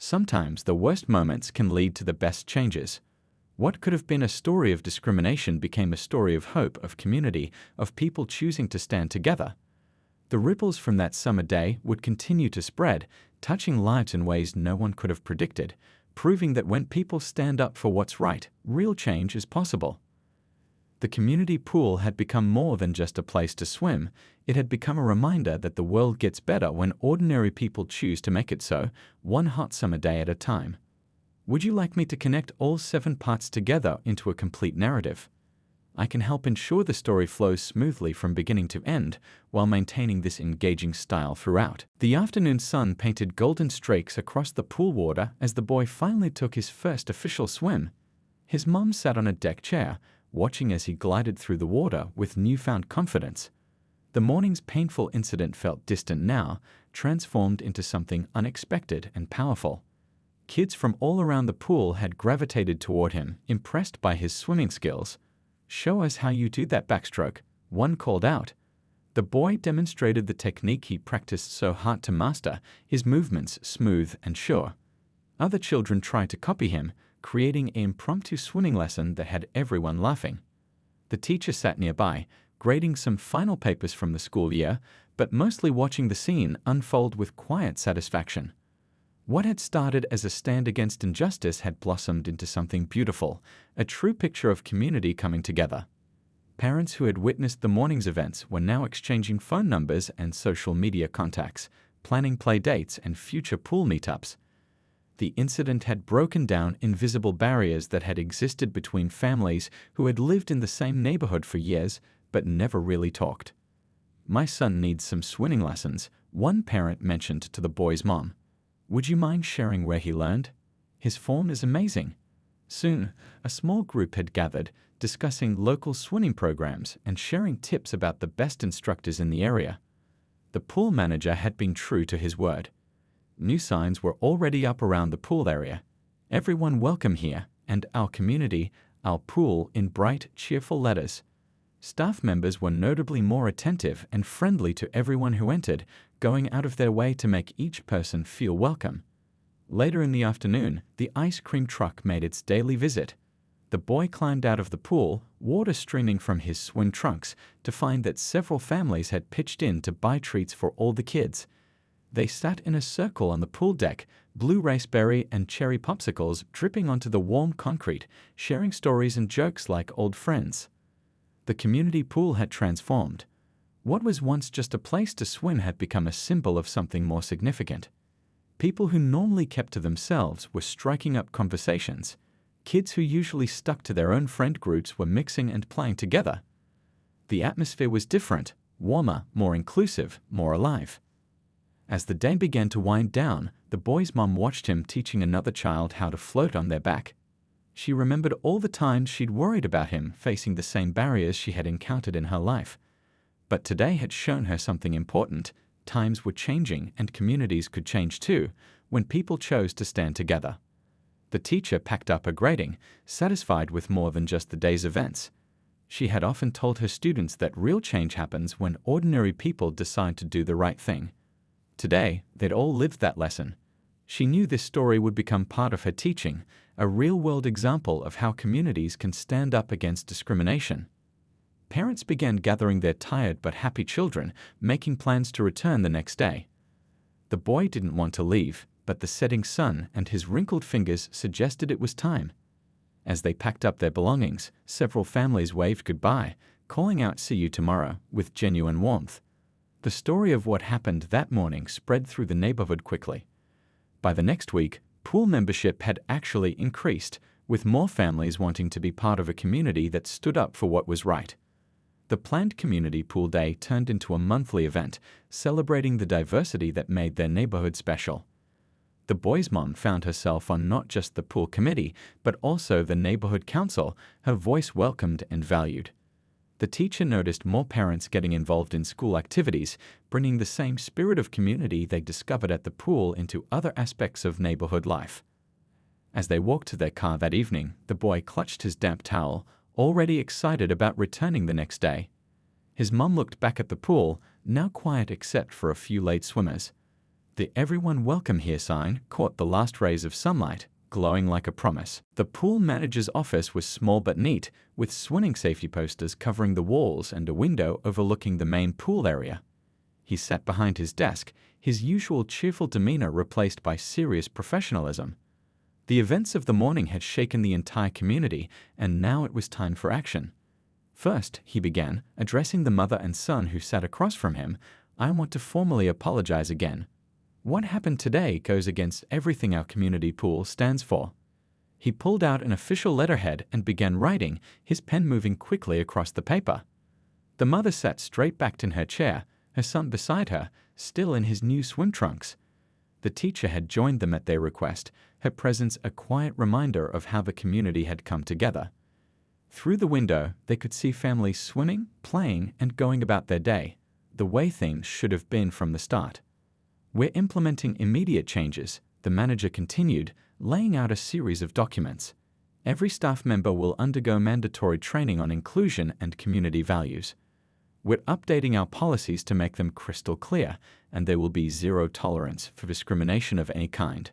Sometimes the worst moments can lead to the best changes. What could have been a story of discrimination became a story of hope, of community, of people choosing to stand together. The ripples from that summer day would continue to spread, touching lives in ways no one could have predicted, proving that when people stand up for what's right, real change is possible. The community pool had become more than just a place to swim. It had become a reminder that the world gets better when ordinary people choose to make it so, one hot summer day at a time. Would you like me to connect all 7 parts together into a complete narrative? I can help ensure the story flows smoothly from beginning to end, while maintaining this engaging style throughout. The afternoon sun painted golden streaks across the pool water as the boy finally took his first official swim. His mom sat on a deck chair, watching as he glided through the water with newfound confidence. The morning's painful incident felt distant now, transformed into something unexpected and powerful. Kids from all around the pool had gravitated toward him, impressed by his swimming skills. "Show us how you do that backstroke," one called out. The boy demonstrated the technique he practiced so hard to master, his movements smooth and sure. Other children tried to copy him, creating an impromptu swimming lesson that had everyone laughing. The teacher sat nearby, grading some final papers from the school year, but mostly watching the scene unfold with quiet satisfaction. What had started as a stand against injustice had blossomed into something beautiful, a true picture of community coming together. Parents who had witnessed the morning's events were now exchanging phone numbers and social media contacts, planning play dates and future pool meetups. The incident had broken down invisible barriers that had existed between families who had lived in the same neighborhood for years but never really talked. "My son needs some swimming lessons," one parent mentioned to the boy's mom. "Would you mind sharing where he learned? His form is amazing." Soon, a small group had gathered, discussing local swimming programs and sharing tips about the best instructors in the area. The pool manager had been true to his word. New signs were already up around the pool area. "Everyone welcome here," and "Our community, our pool," in bright, cheerful letters. Staff members were notably more attentive and friendly to everyone who entered, going out of their way to make each person feel welcome. Later in the afternoon, the ice cream truck made its daily visit. The boy climbed out of the pool, water streaming from his swim trunks, to find that several families had pitched in to buy treats for all the kids. They sat in a circle on the pool deck, blue raspberry and cherry popsicles dripping onto the warm concrete, sharing stories and jokes like old friends. The community pool had transformed. What was once just a place to swim had become a symbol of something more significant. People who normally kept to themselves were striking up conversations. Kids who usually stuck to their own friend groups were mixing and playing together. The atmosphere was different, warmer, more inclusive, more alive. As the day began to wind down, the boy's mom watched him teaching another child how to float on their back. She remembered all the times she'd worried about him facing the same barriers she had encountered in her life. But today had shown her something important. Times were changing and communities could change too, when people chose to stand together. The teacher packed up her grading, satisfied with more than just the day's events. She had often told her students that real change happens when ordinary people decide to do the right thing. Today, they'd all lived that lesson. She knew this story would become part of her teaching, a real-world example of how communities can stand up against discrimination. Parents began gathering their tired but happy children, making plans to return the next day. The boy didn't want to leave, but the setting sun and his wrinkled fingers suggested it was time. As they packed up their belongings, several families waved goodbye, calling out "See you tomorrow" with genuine warmth. The story of what happened that morning spread through the neighborhood quickly. By the next week, pool membership had actually increased, with more families wanting to be part of a community that stood up for what was right. The planned community pool day turned into a monthly event, celebrating the diversity that made their neighborhood special. The boy's mom found herself on not just the pool committee, but also the neighborhood council, her voice welcomed and valued. The teacher noticed more parents getting involved in school activities, bringing the same spirit of community they discovered at the pool into other aspects of neighborhood life. As they walked to their car that evening, the boy clutched his damp towel, already excited about returning the next day. His mom looked back at the pool, now quiet except for a few late swimmers. The "Everyone welcome here" sign caught the last rays of sunlight, glowing like a promise. The pool manager's office was small but neat, with swimming safety posters covering the walls and a window overlooking the main pool area. He sat behind his desk, his usual cheerful demeanor replaced by serious professionalism. The events of the morning had shaken the entire community, and now it was time for action. First, he began, addressing the mother and son who sat across from him. "I want to formally apologize again. What happened today goes against everything our community pool stands for." He pulled out an official letterhead and began writing, his pen moving quickly across the paper. The mother sat straight backed in her chair, her son beside her, still in his new swim trunks. The teacher had joined them at their request, her presence a quiet reminder of how the community had come together. Through the window, they could see families swimming, playing, and going about their day, the way things should have been from the start. "We're implementing immediate changes," the manager continued, laying out a series of documents. "Every staff member will undergo mandatory training on inclusion and community values. We're updating our policies to make them crystal clear, and there will be zero tolerance for discrimination of any kind."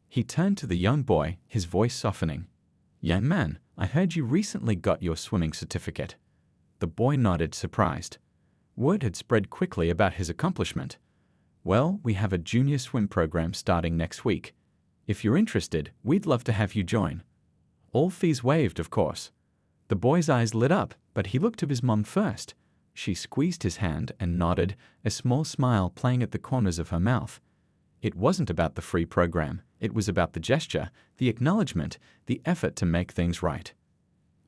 He turned to the young boy, his voice softening. "Young man, I heard you recently got your swimming certificate." The boy nodded, surprised. Word had spread quickly about his accomplishment. "Well, we have a junior swim program starting next week. If you're interested, we'd love to have you join. All fees waived, of course." The boy's eyes lit up, but he looked to his mom first. She squeezed his hand and nodded, a small smile playing at the corners of her mouth. It wasn't about the free program. It was about the gesture, the acknowledgement, the effort to make things right.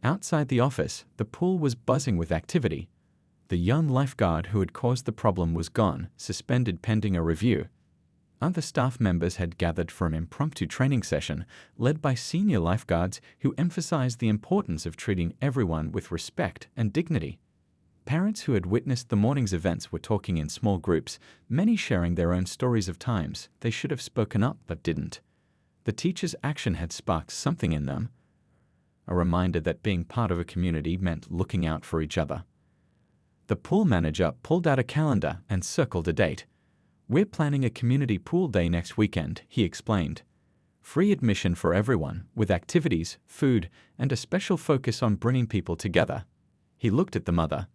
Outside the office, the pool was buzzing with activity. The young lifeguard who had caused the problem was gone, suspended pending a review. Other staff members had gathered for an impromptu training session, led by senior lifeguards who emphasized the importance of treating everyone with respect and dignity. Parents who had witnessed the morning's events were talking in small groups, many sharing their own stories of times they should have spoken up but didn't. The teacher's action had sparked something in them, a reminder that being part of a community meant looking out for each other. The pool manager pulled out a calendar and circled a date. "We're planning a community pool day next weekend," he explained. "Free admission for everyone, with activities, food, and a special focus on bringing people together." He looked at the mother.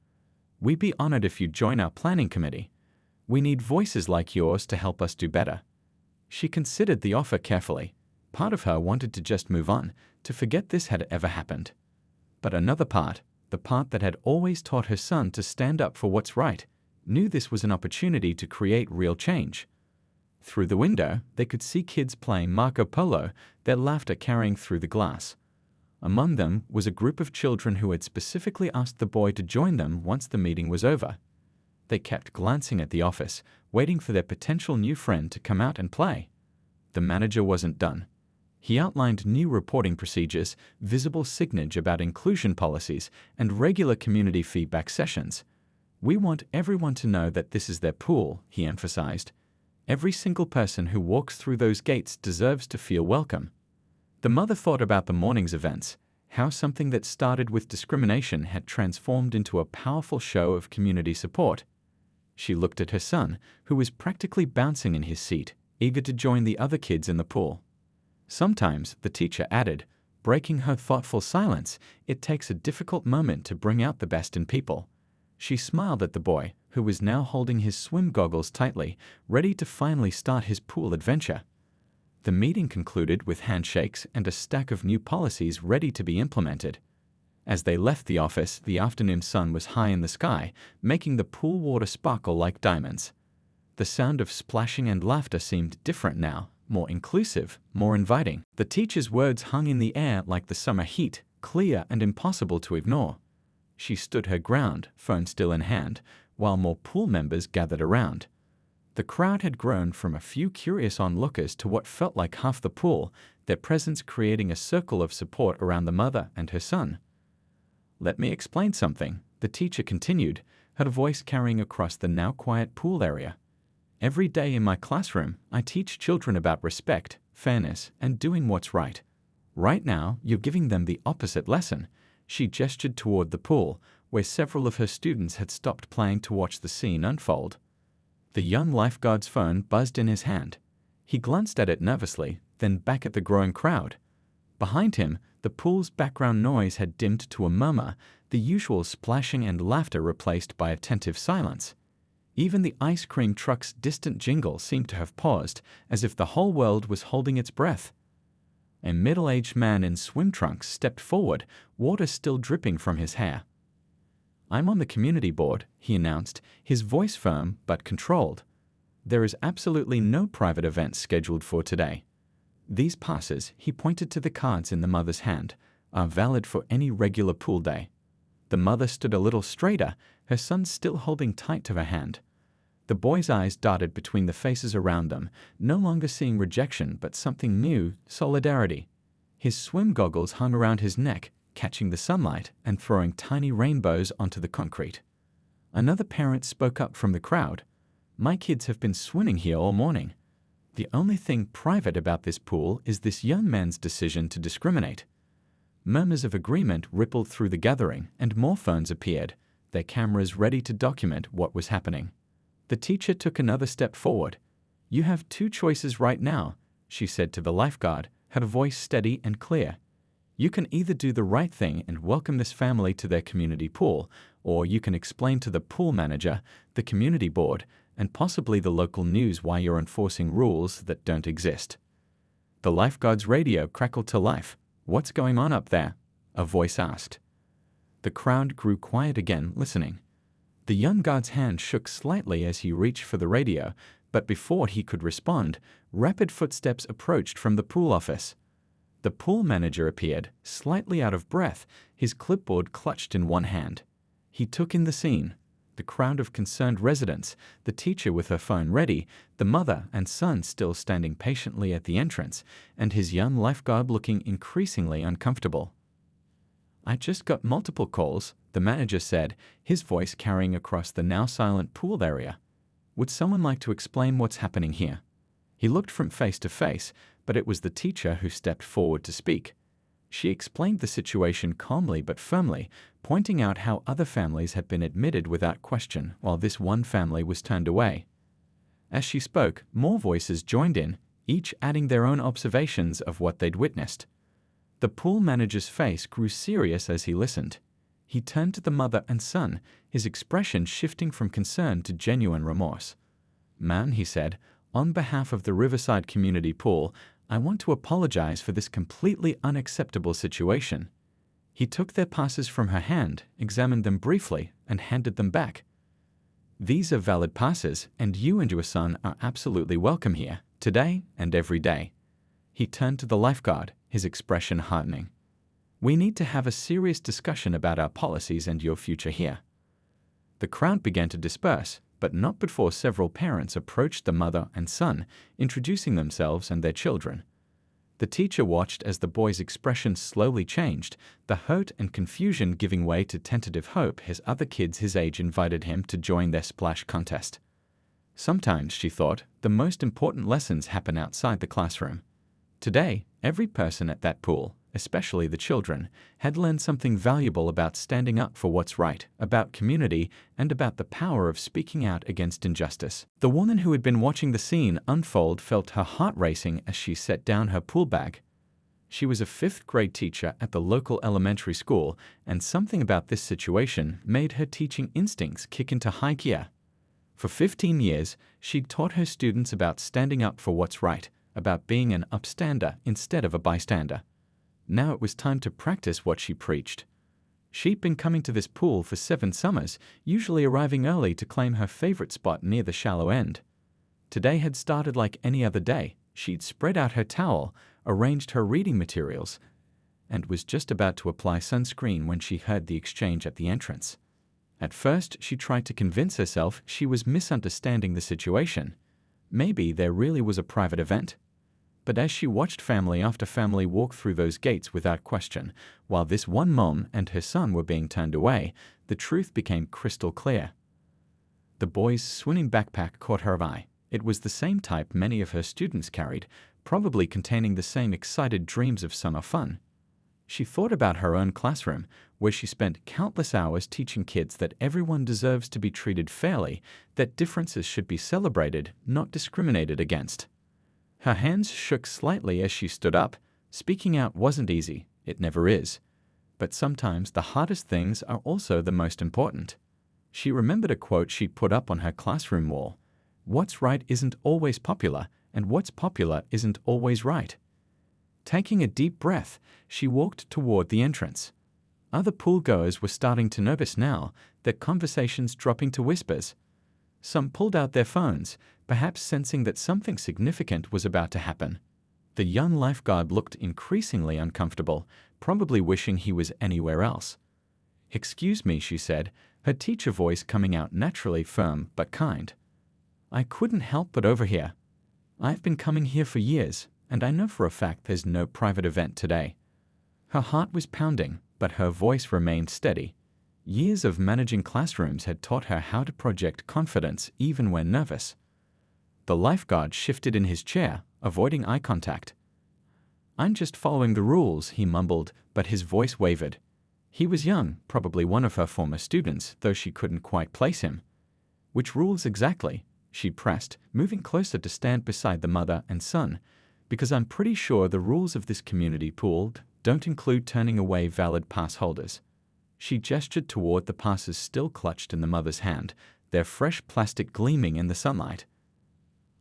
"We'd be honored if you'd join our planning committee. We need voices like yours to help us do better." She considered the offer carefully. Part of her wanted to just move on, to forget this had ever happened. But another part, the part that had always taught her son to stand up for what's right, knew this was an opportunity to create real change. Through the window, they could see kids playing Marco Polo, their laughter carrying through the glass. Among them was a group of children who had specifically asked the boy to join them once the meeting was over. They kept glancing at the office, waiting for their potential new friend to come out and play. The manager wasn't done. He outlined new reporting procedures, visible signage about inclusion policies, and regular community feedback sessions. "We want everyone to know that this is their pool," he emphasized. "Every single person who walks through those gates deserves to feel welcome." The mother thought about the morning's events, how something that started with discrimination had transformed into a powerful show of community support. She looked at her son, who was practically bouncing in his seat, eager to join the other kids in the pool. "Sometimes," the teacher added, breaking her thoughtful silence, "it takes a difficult moment to bring out the best in people." She smiled at the boy, who was now holding his swim goggles tightly, ready to finally start his pool adventure. The meeting concluded with handshakes and a stack of new policies ready to be implemented. As they left the office, the afternoon sun was high in the sky, making the pool water sparkle like diamonds. The sound of splashing and laughter seemed different now, more inclusive, more inviting. The teacher's words hung in the air like the summer heat, clear and impossible to ignore. She stood her ground, phone still in hand, while more pool members gathered around. The crowd had grown from a few curious onlookers to what felt like half the pool, their presence creating a circle of support around the mother and her son. "Let me explain something," the teacher continued, her voice carrying across the now quiet pool area. "Every day in my classroom, I teach children about respect, fairness, and doing what's right. Right now, you're giving them the opposite lesson." She gestured toward the pool, where several of her students had stopped playing to watch the scene unfold. The young lifeguard's phone buzzed in his hand. He glanced at it nervously, then back at the growing crowd. Behind him, the pool's background noise had dimmed to a murmur, the usual splashing and laughter replaced by attentive silence. Even the ice cream truck's distant jingle seemed to have paused, as if the whole world was holding its breath. A middle-aged man in swim trunks stepped forward, water still dripping from his hair. "I'm on the community board," he announced, his voice firm but controlled. "There is absolutely no private event scheduled for today. These passes," he pointed to the cards in the mother's hand, "are valid for any regular pool day." The mother stood a little straighter, her son still holding tight to her hand. The boy's eyes darted between the faces around them, no longer seeing rejection but something new, solidarity. His swim goggles hung around his neck, catching the sunlight and throwing tiny rainbows onto the concrete. Another parent spoke up from the crowd. "My kids have been swimming here all morning. The only thing private about this pool is this young man's decision to discriminate." Murmurs of agreement rippled through the gathering, and more phones appeared, their cameras ready to document what was happening. The teacher took another step forward. "You have two choices right now," she said to the lifeguard, her voice steady and clear. "You can either do the right thing and welcome this family to their community pool, or you can explain to the pool manager, the community board, and possibly the local news why you're enforcing rules that don't exist." The lifeguard's radio crackled to life. "What's going on up there?" a voice asked. The crowd grew quiet again, listening. The young guard's hand shook slightly as he reached for the radio, but before he could respond, rapid footsteps approached from the pool office. The pool manager appeared, slightly out of breath, his clipboard clutched in one hand. He took in the scene. The crowd of concerned residents, the teacher with her phone ready, the mother and son still standing patiently at the entrance, and his young lifeguard looking increasingly uncomfortable. "I just got multiple calls," the manager said, his voice carrying across the now silent pool area. "Would someone like to explain what's happening here?" He looked from face to face, but it was the teacher who stepped forward to speak. She explained the situation calmly but firmly, pointing out how other families had been admitted without question while this one family was turned away. As she spoke, more voices joined in, each adding their own observations of what they'd witnessed. The pool manager's face grew serious as he listened. He turned to the mother and son, his expression shifting from concern to genuine remorse. "Ma'am," he said, "on behalf of the Riverside Community Pool, I want to apologize for this completely unacceptable situation." He took their passes from her hand, examined them briefly, and handed them back. "These are valid passes, and you and your son are absolutely welcome here, today and every day." He turned to the lifeguard, his expression hardening. "We need to have a serious discussion about our policies and your future here." The crowd began to disperse, but not before several parents approached the mother and son, introducing themselves and their children. The teacher watched as the boy's expression slowly changed, the hurt and confusion giving way to tentative hope as other kids his age invited him to join their splash contest. Sometimes, she thought, the most important lessons happen outside the classroom. Today, every person at that pool, especially the children, had learned something valuable about standing up for what's right, about community, and about the power of speaking out against injustice. The woman who had been watching the scene unfold felt her heart racing as she set down her pool bag. She was a fifth-grade teacher at the local elementary school, and something about this situation made her teaching instincts kick into high gear. For 15 years, she'd taught her students about standing up for what's right, about being an upstander instead of a bystander. Now it was time to practice what she preached. She'd been coming to this pool for 7 summers, usually arriving early to claim her favorite spot near the shallow end. Today had started like any other day. She'd spread out her towel, arranged her reading materials, and was just about to apply sunscreen when she heard the exchange at the entrance. At first, she tried to convince herself she was misunderstanding the situation. Maybe there really was a private event. But as she watched family after family walk through those gates without question, while this one mom and her son were being turned away, the truth became crystal clear. The boy's swimming backpack caught her eye. It was the same type many of her students carried, probably containing the same excited dreams of summer fun. She thought about her own classroom, where she spent countless hours teaching kids that everyone deserves to be treated fairly, that differences should be celebrated, not discriminated against. Her hands shook slightly as she stood up. Speaking out wasn't easy, it never is. But sometimes the hardest things are also the most important. She remembered a quote she'd put up on her classroom wall. What's right isn't always popular, and what's popular isn't always right. Taking a deep breath, she walked toward the entrance. Other pool-goers were starting to notice now, their conversations dropping to whispers. Some pulled out their phones, perhaps sensing that something significant was about to happen. The young lifeguard looked increasingly uncomfortable, probably wishing he was anywhere else. "Excuse me," she said, her teacher voice coming out naturally firm but kind. "I couldn't help but overhear. I've been coming here for years, and I know for a fact there's no private event today." Her heart was pounding, but her voice remained steady. Years of managing classrooms had taught her how to project confidence even when nervous. The lifeguard shifted in his chair, avoiding eye contact. "I'm just following the rules," he mumbled, but his voice wavered. He was young, probably one of her former students, though she couldn't quite place him. "Which rules exactly?" she pressed, moving closer to stand beside the mother and son. "Because I'm pretty sure the rules of this community pool don't include turning away valid pass holders." She gestured toward the passes still clutched in the mother's hand, their fresh plastic gleaming in the sunlight.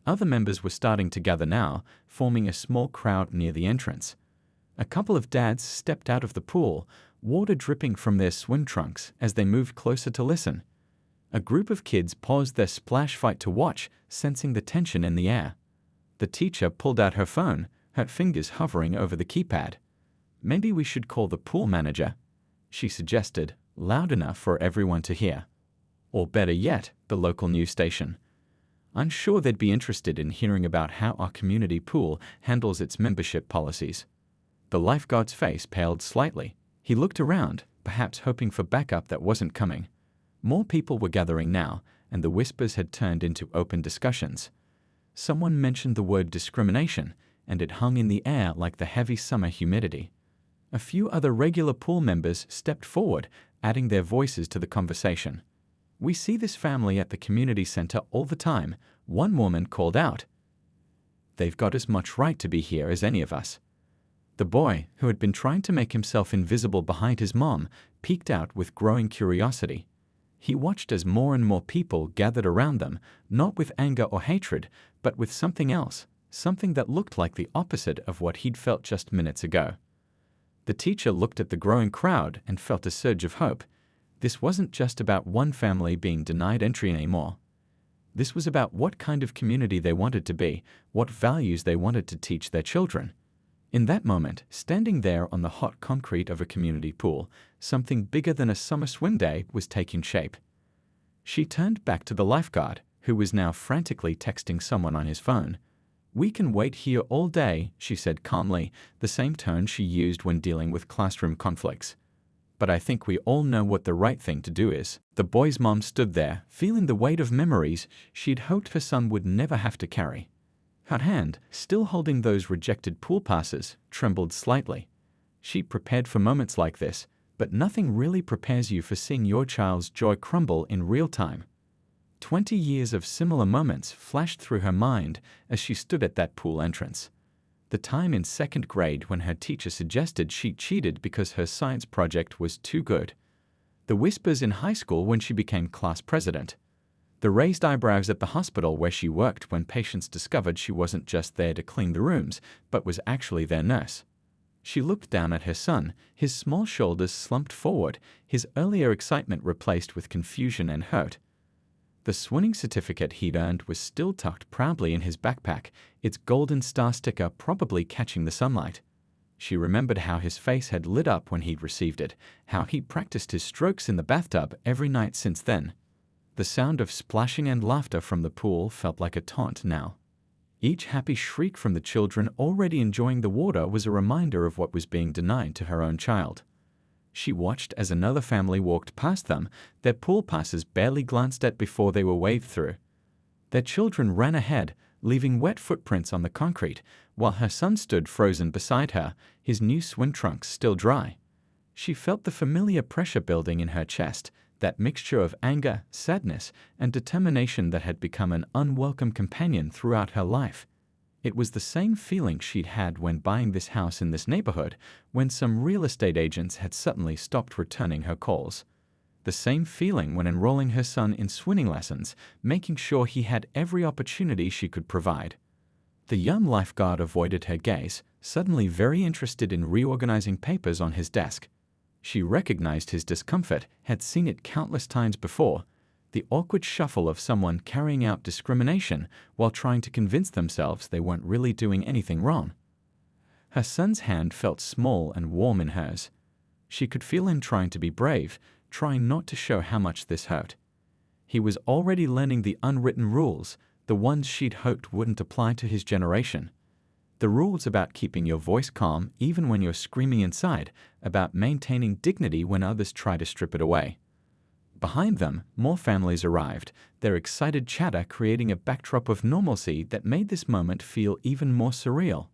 Other members were starting to gather now, forming a small crowd near the entrance. A couple of dads stepped out of the pool, water dripping from their swim trunks as they moved closer to listen. A group of kids paused their splash fight to watch, sensing the tension in the air. The teacher pulled out her phone, her fingers hovering over the keypad. "Maybe we should call the pool manager," she suggested, loud enough for everyone to hear. "Or better yet, the local news station. I'm sure they'd be interested in hearing about how our community pool handles its membership policies." The lifeguard's face paled slightly. He looked around, perhaps hoping for backup that wasn't coming. More people were gathering now, and the whispers had turned into open discussions. Someone mentioned the word discrimination, and it hung in the air like the heavy summer humidity. A few other regular pool members stepped forward, adding their voices to the conversation. "We see this family at the community center all the time," one woman called out. "They've got as much right to be here as any of us." The boy, who had been trying to make himself invisible behind his mom, peeked out with growing curiosity. He watched as more and more people gathered around them, not with anger or hatred, but with something else, something that looked like the opposite of what he'd felt just minutes ago. The teacher looked at the growing crowd and felt a surge of hope. This wasn't just about one family being denied entry anymore. This was about what kind of community they wanted to be, what values they wanted to teach their children. In that moment, standing there on the hot concrete of a community pool, something bigger than a summer swim day was taking shape. She turned back to the lifeguard, who was now frantically texting someone on his phone. "We can wait here all day," she said calmly, the same tone she used when dealing with classroom conflicts. "But I think we all know what the right thing to do is." The boy's mom stood there, feeling the weight of memories she'd hoped her son would never have to carry. Her hand, still holding those rejected pool passes, trembled slightly. She prepared for moments like this, but nothing really prepares you for seeing your child's joy crumble in real time. 20 years of similar moments flashed through her mind as she stood at that pool entrance. The time in second grade when her teacher suggested she cheated because her science project was too good. The whispers in high school when she became class president. The raised eyebrows at the hospital where she worked when patients discovered she wasn't just there to clean the rooms, but was actually their nurse. She looked down at her son, his small shoulders slumped forward, his earlier excitement replaced with confusion and hurt. The swimming certificate he'd earned was still tucked proudly in his backpack, its golden star sticker probably catching the sunlight. She remembered how his face had lit up when he'd received it, how he'd practiced his strokes in the bathtub every night since then. The sound of splashing and laughter from the pool felt like a taunt now. Each happy shriek from the children already enjoying the water was a reminder of what was being denied to her own child. She watched as another family walked past them, their pool passes barely glanced at before they were waved through. Their children ran ahead, leaving wet footprints on the concrete, while her son stood frozen beside her, his new swim trunks still dry. She felt the familiar pressure building in her chest, that mixture of anger, sadness, and determination that had become an unwelcome companion throughout her life. It was the same feeling she'd had when buying this house in this neighborhood, when some real estate agents had suddenly stopped returning her calls. The same feeling when enrolling her son in swimming lessons, making sure he had every opportunity she could provide. The young lifeguard avoided her gaze, suddenly very interested in reorganizing papers on his desk. She recognized his discomfort, had seen it countless times before, the awkward shuffle of someone carrying out discrimination while trying to convince themselves they weren't really doing anything wrong. Her son's hand felt small and warm in hers. She could feel him trying to be brave, trying not to show how much this hurt. He was already learning the unwritten rules, the ones she'd hoped wouldn't apply to his generation. The rules about keeping your voice calm even when you're screaming inside, about maintaining dignity when others try to strip it away. Behind them, more families arrived, their excited chatter creating a backdrop of normalcy that made this moment feel even more surreal.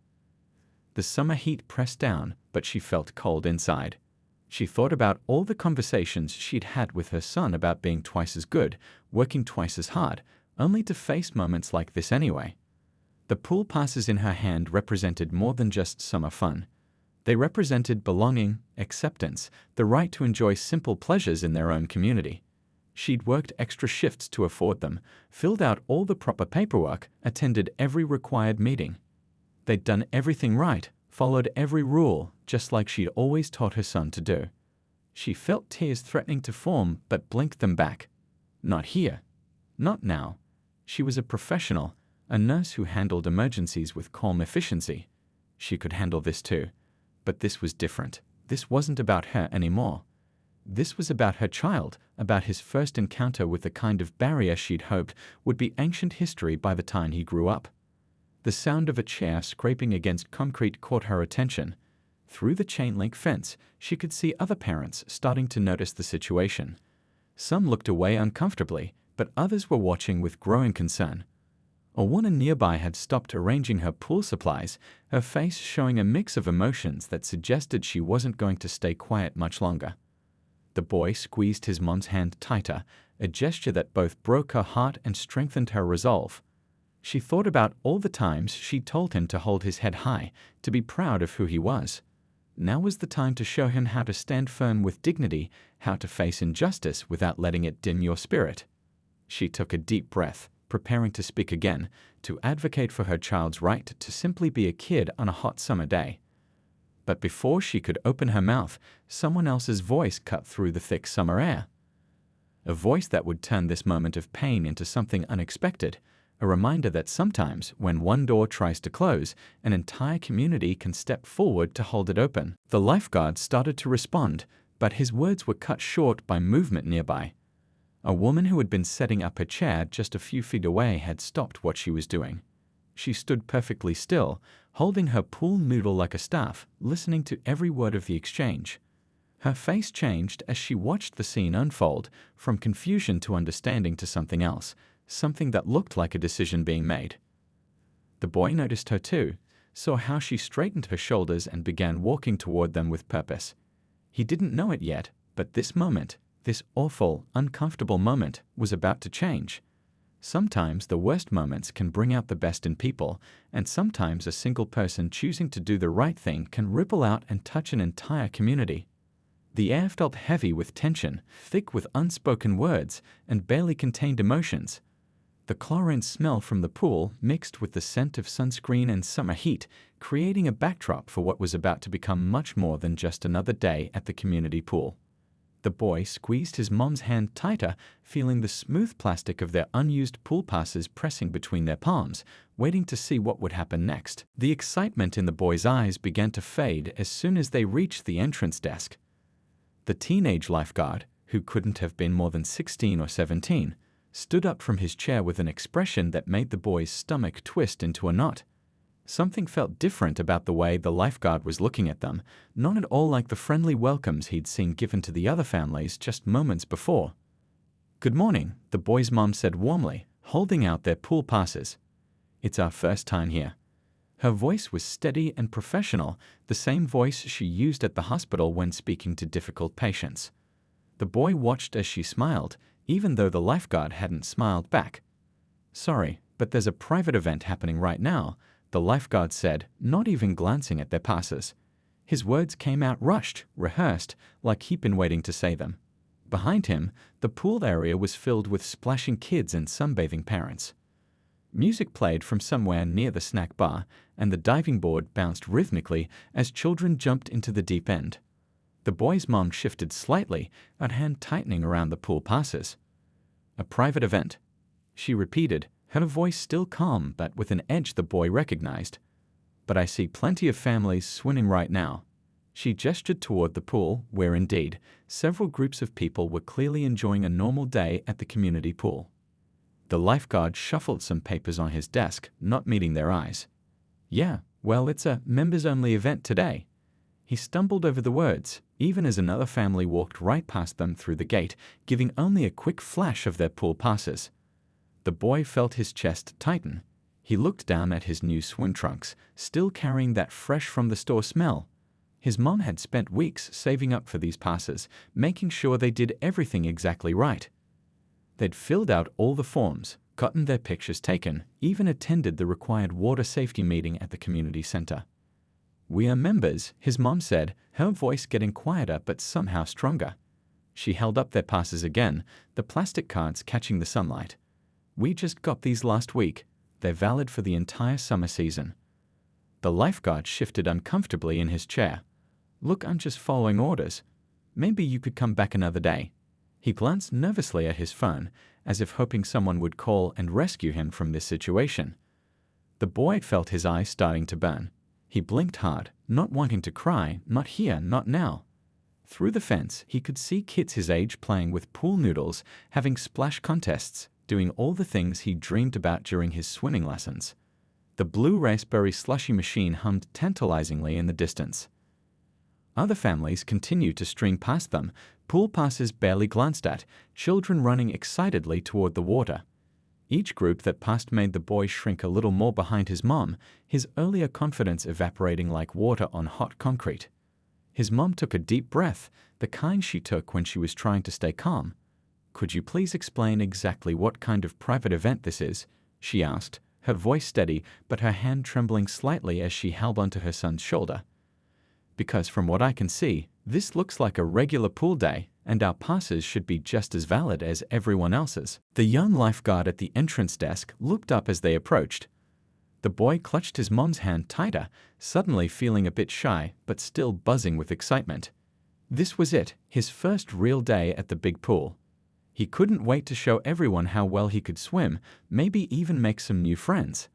The summer heat pressed down, but she felt cold inside. She thought about all the conversations she'd had with her son about being twice as good, working twice as hard, only to face moments like this anyway. The pool passes in her hand represented more than just summer fun. They represented belonging, acceptance, the right to enjoy simple pleasures in their own community. She'd worked extra shifts to afford them, filled out all the proper paperwork, attended every required meeting. They'd done everything right, followed every rule, just like she'd always taught her son to do. She felt tears threatening to form, but blinked them back. Not here. Not now. She was a professional, a nurse who handled emergencies with calm efficiency. She could handle this too. But this was different. This wasn't about her anymore. This was about her child, about his first encounter with the kind of barrier she'd hoped would be ancient history by the time he grew up. The sound of a chair scraping against concrete caught her attention. Through the chain-link fence, she could see other parents starting to notice the situation. Some looked away uncomfortably, but others were watching with growing concern. A woman nearby had stopped arranging her pool supplies, her face showing a mix of emotions that suggested she wasn't going to stay quiet much longer. The boy squeezed his mom's hand tighter, a gesture that both broke her heart and strengthened her resolve. She thought about all the times she'd told him to hold his head high, to be proud of who he was. Now was the time to show him how to stand firm with dignity, how to face injustice without letting it dim your spirit. She took a deep breath, preparing to speak again, to advocate for her child's right to simply be a kid on a hot summer day. But before she could open her mouth, someone else's voice cut through the thick summer air. A voice that would turn this moment of pain into something unexpected, a reminder that sometimes, when one door tries to close, an entire community can step forward to hold it open. The lifeguard started to respond, but his words were cut short by movement nearby. A woman who had been setting up her chair just a few feet away had stopped what she was doing. She stood perfectly still, holding her pool noodle like a staff, listening to every word of the exchange. Her face changed as she watched the scene unfold, from confusion to understanding to something else, something that looked like a decision being made. The boy noticed her too, saw how she straightened her shoulders and began walking toward them with purpose. He didn't know it yet, but this moment, this awful, uncomfortable moment, was about to change. Sometimes the worst moments can bring out the best in people, and sometimes a single person choosing to do the right thing can ripple out and touch an entire community. The air felt heavy with tension, thick with unspoken words, and barely contained emotions. The chlorine smell from the pool mixed with the scent of sunscreen and summer heat, creating a backdrop for what was about to become much more than just another day at the community pool. The boy squeezed his mom's hand tighter, feeling the smooth plastic of their unused pool passes pressing between their palms, waiting to see what would happen next. The excitement in the boy's eyes began to fade as soon as they reached the entrance desk. The teenage lifeguard, who couldn't have been more than 16 or 17, stood up from his chair with an expression that made the boy's stomach twist into a knot. Something felt different about the way the lifeguard was looking at them, not at all like the friendly welcomes he'd seen given to the other families just moments before. "Good morning," the boy's mom said warmly, holding out their pool passes. "It's our first time here." Her voice was steady and professional, the same voice she used at the hospital when speaking to difficult patients. The boy watched as she smiled, even though the lifeguard hadn't smiled back. "Sorry, but there's a private event happening right now," the lifeguard said, not even glancing at their passes. His words came out rushed, rehearsed, like he'd been waiting to say them. Behind him, the pool area was filled with splashing kids and sunbathing parents. Music played from somewhere near the snack bar, and the diving board bounced rhythmically as children jumped into the deep end. The boy's mom shifted slightly, her hand tightening around the pool passes. "A private event," she repeated, her voice still calm but with an edge the boy recognized. "But I see plenty of families swimming right now." She gestured toward the pool, where indeed, several groups of people were clearly enjoying a normal day at the community pool. The lifeguard shuffled some papers on his desk, not meeting their eyes. "Yeah, well, it's a members-only event today." He stumbled over the words, even as another family walked right past them through the gate, giving only a quick flash of their pool passes. The boy felt his chest tighten. He looked down at his new swim trunks, still carrying that fresh-from-the-store smell. His mom had spent weeks saving up for these passes, making sure they did everything exactly right. They'd filled out all the forms, gotten their pictures taken, even attended the required water safety meeting at the community center. "We are members," his mom said, her voice getting quieter but somehow stronger. She held up their passes again, the plastic cards catching the sunlight. "We just got these last week. They're valid for the entire summer season." The lifeguard shifted uncomfortably in his chair. "Look, I'm just following orders. Maybe you could come back another day." He glanced nervously at his phone, as if hoping someone would call and rescue him from this situation. The boy felt his eyes starting to burn. He blinked hard, not wanting to cry, not here, not now. Through the fence, he could see kids his age playing with pool noodles, having splash contests, doing all the things he dreamed about during his swimming lessons. The blue raspberry slushy machine hummed tantalizingly in the distance. Other families continued to stream past them, pool passes barely glanced at, children running excitedly toward the water. Each group that passed made the boy shrink a little more behind his mom, his earlier confidence evaporating like water on hot concrete. His mom took a deep breath, the kind she took when she was trying to stay calm. "Could you please explain exactly what kind of private event this is?" she asked, her voice steady but her hand trembling slightly as she held onto her son's shoulder. "Because from what I can see, this looks like a regular pool day, and our passes should be just as valid as everyone else's." The young lifeguard at the entrance desk looked up as they approached. The boy clutched his mom's hand tighter, suddenly feeling a bit shy, but still buzzing with excitement. This was it, his first real day at the big pool. He couldn't wait to show everyone how well he could swim, maybe even make some new friends.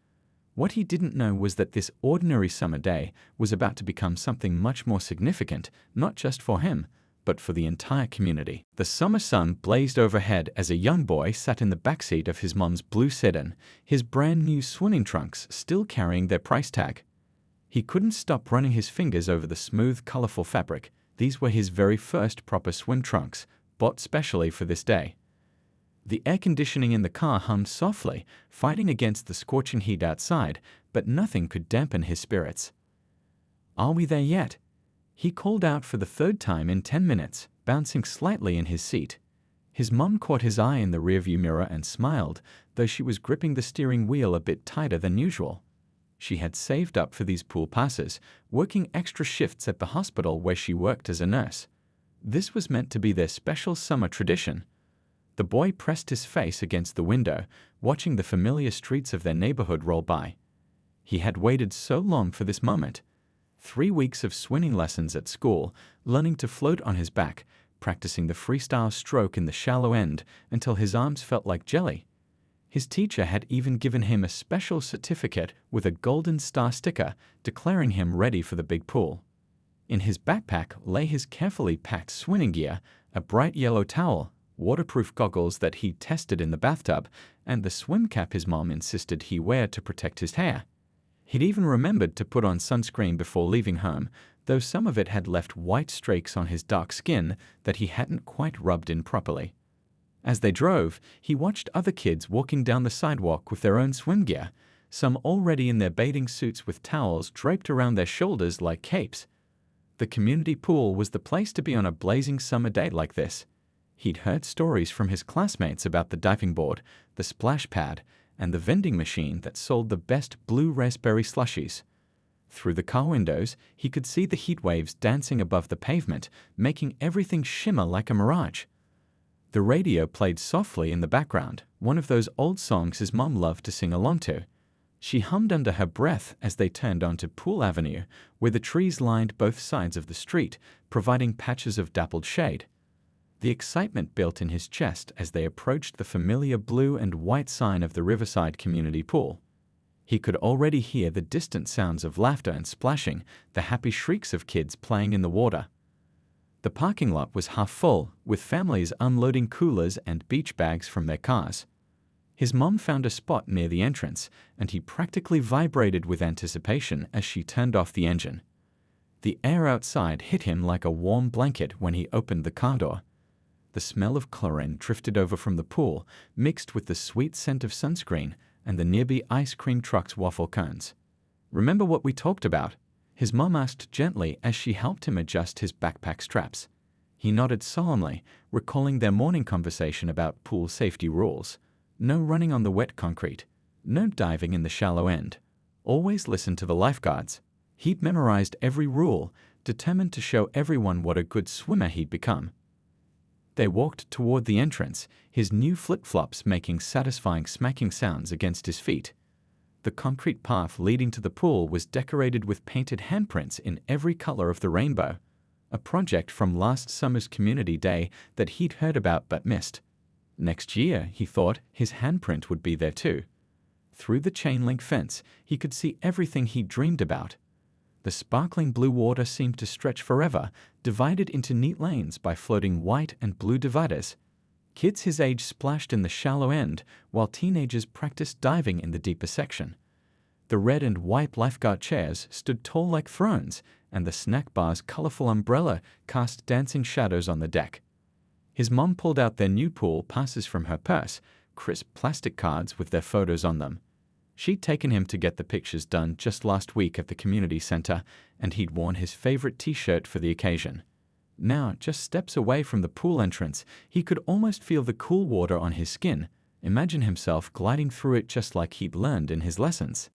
What he didn't know was that this ordinary summer day was about to become something much more significant, not just for him, but for the entire community. The summer sun blazed overhead as a young boy sat in the backseat of his mom's blue sedan, his brand new swimming trunks still carrying their price tag. He couldn't stop running his fingers over the smooth, colorful fabric. These were his very first proper swim trunks, bought specially for this day. The air conditioning in the car hummed softly, fighting against the scorching heat outside, but nothing could dampen his spirits. "Are we there yet?" He called out for the third time in 10 minutes, bouncing slightly in his seat. His mom caught his eye in the rearview mirror and smiled, though she was gripping the steering wheel a bit tighter than usual. She had saved up for these pool passes, working extra shifts at the hospital where she worked as a nurse. This was meant to be their special summer tradition. The boy pressed his face against the window, watching the familiar streets of their neighborhood roll by. He had waited so long for this moment. 3 weeks of swimming lessons at school, learning to float on his back, practicing the freestyle stroke in the shallow end until his arms felt like jelly. His teacher had even given him a special certificate with a golden star sticker declaring him ready for the big pool. In his backpack lay his carefully packed swimming gear, a bright yellow towel, waterproof goggles that he tested in the bathtub, and the swim cap his mom insisted he wear to protect his hair. He'd even remembered to put on sunscreen before leaving home, though some of it had left white streaks on his dark skin that he hadn't quite rubbed in properly. As they drove, he watched other kids walking down the sidewalk with their own swim gear. some already in their bathing suits with towels draped around their shoulders like capes. The community pool was the place to be on a blazing summer day like this. He'd heard stories from his classmates about the diving board, the splash pad, and the vending machine that sold the best blue raspberry slushies. Through the car windows, he could see the heat waves dancing above the pavement, making everything shimmer like a mirage. The radio played softly in the background, one of those old songs his mom loved to sing along to. She hummed under her breath as they turned onto Pool Avenue, where the trees lined both sides of the street, providing patches of dappled shade. The excitement built in his chest as they approached the familiar blue and white sign of the Riverside Community Pool. He could already hear the distant sounds of laughter and splashing, the happy shrieks of kids playing in the water. The parking lot was half full, with families unloading coolers and beach bags from their cars. His mom found a spot near the entrance, and he practically vibrated with anticipation as she turned off the engine. The air outside hit him like a warm blanket when he opened the car door. The smell of chlorine drifted over from the pool, mixed with the sweet scent of sunscreen and the nearby ice cream truck's waffle cones. "Remember what we talked about?" his mom asked gently as she helped him adjust his backpack straps. He nodded solemnly, recalling their morning conversation about pool safety rules. No running on the wet concrete. No diving in the shallow end. Always listen to the lifeguards. He'd memorized every rule, determined to show everyone what a good swimmer he'd become. They walked toward the entrance, his new flip-flops making satisfying smacking sounds against his feet. The concrete path leading to the pool was decorated with painted handprints in every color of the rainbow, a project from last summer's community day that he'd heard about but missed. Next year, he thought, his handprint would be there too. Through the chain-link fence, he could see everything he'd dreamed about. The sparkling blue water seemed to stretch forever, divided into neat lanes by floating white and blue dividers. Kids his age splashed in the shallow end, while teenagers practiced diving in the deeper section. The red and white lifeguard chairs stood tall like thrones, and the snack bar's colorful umbrella cast dancing shadows on the deck. His mom pulled out their new pool passes from her purse, crisp plastic cards with their photos on them. She'd taken him to get the pictures done just last week at the community center, and he'd worn his favorite t-shirt for the occasion. Now, just steps away from the pool entrance, he could almost feel the cool water on his skin, imagine himself gliding through it just like he'd learned in his lessons.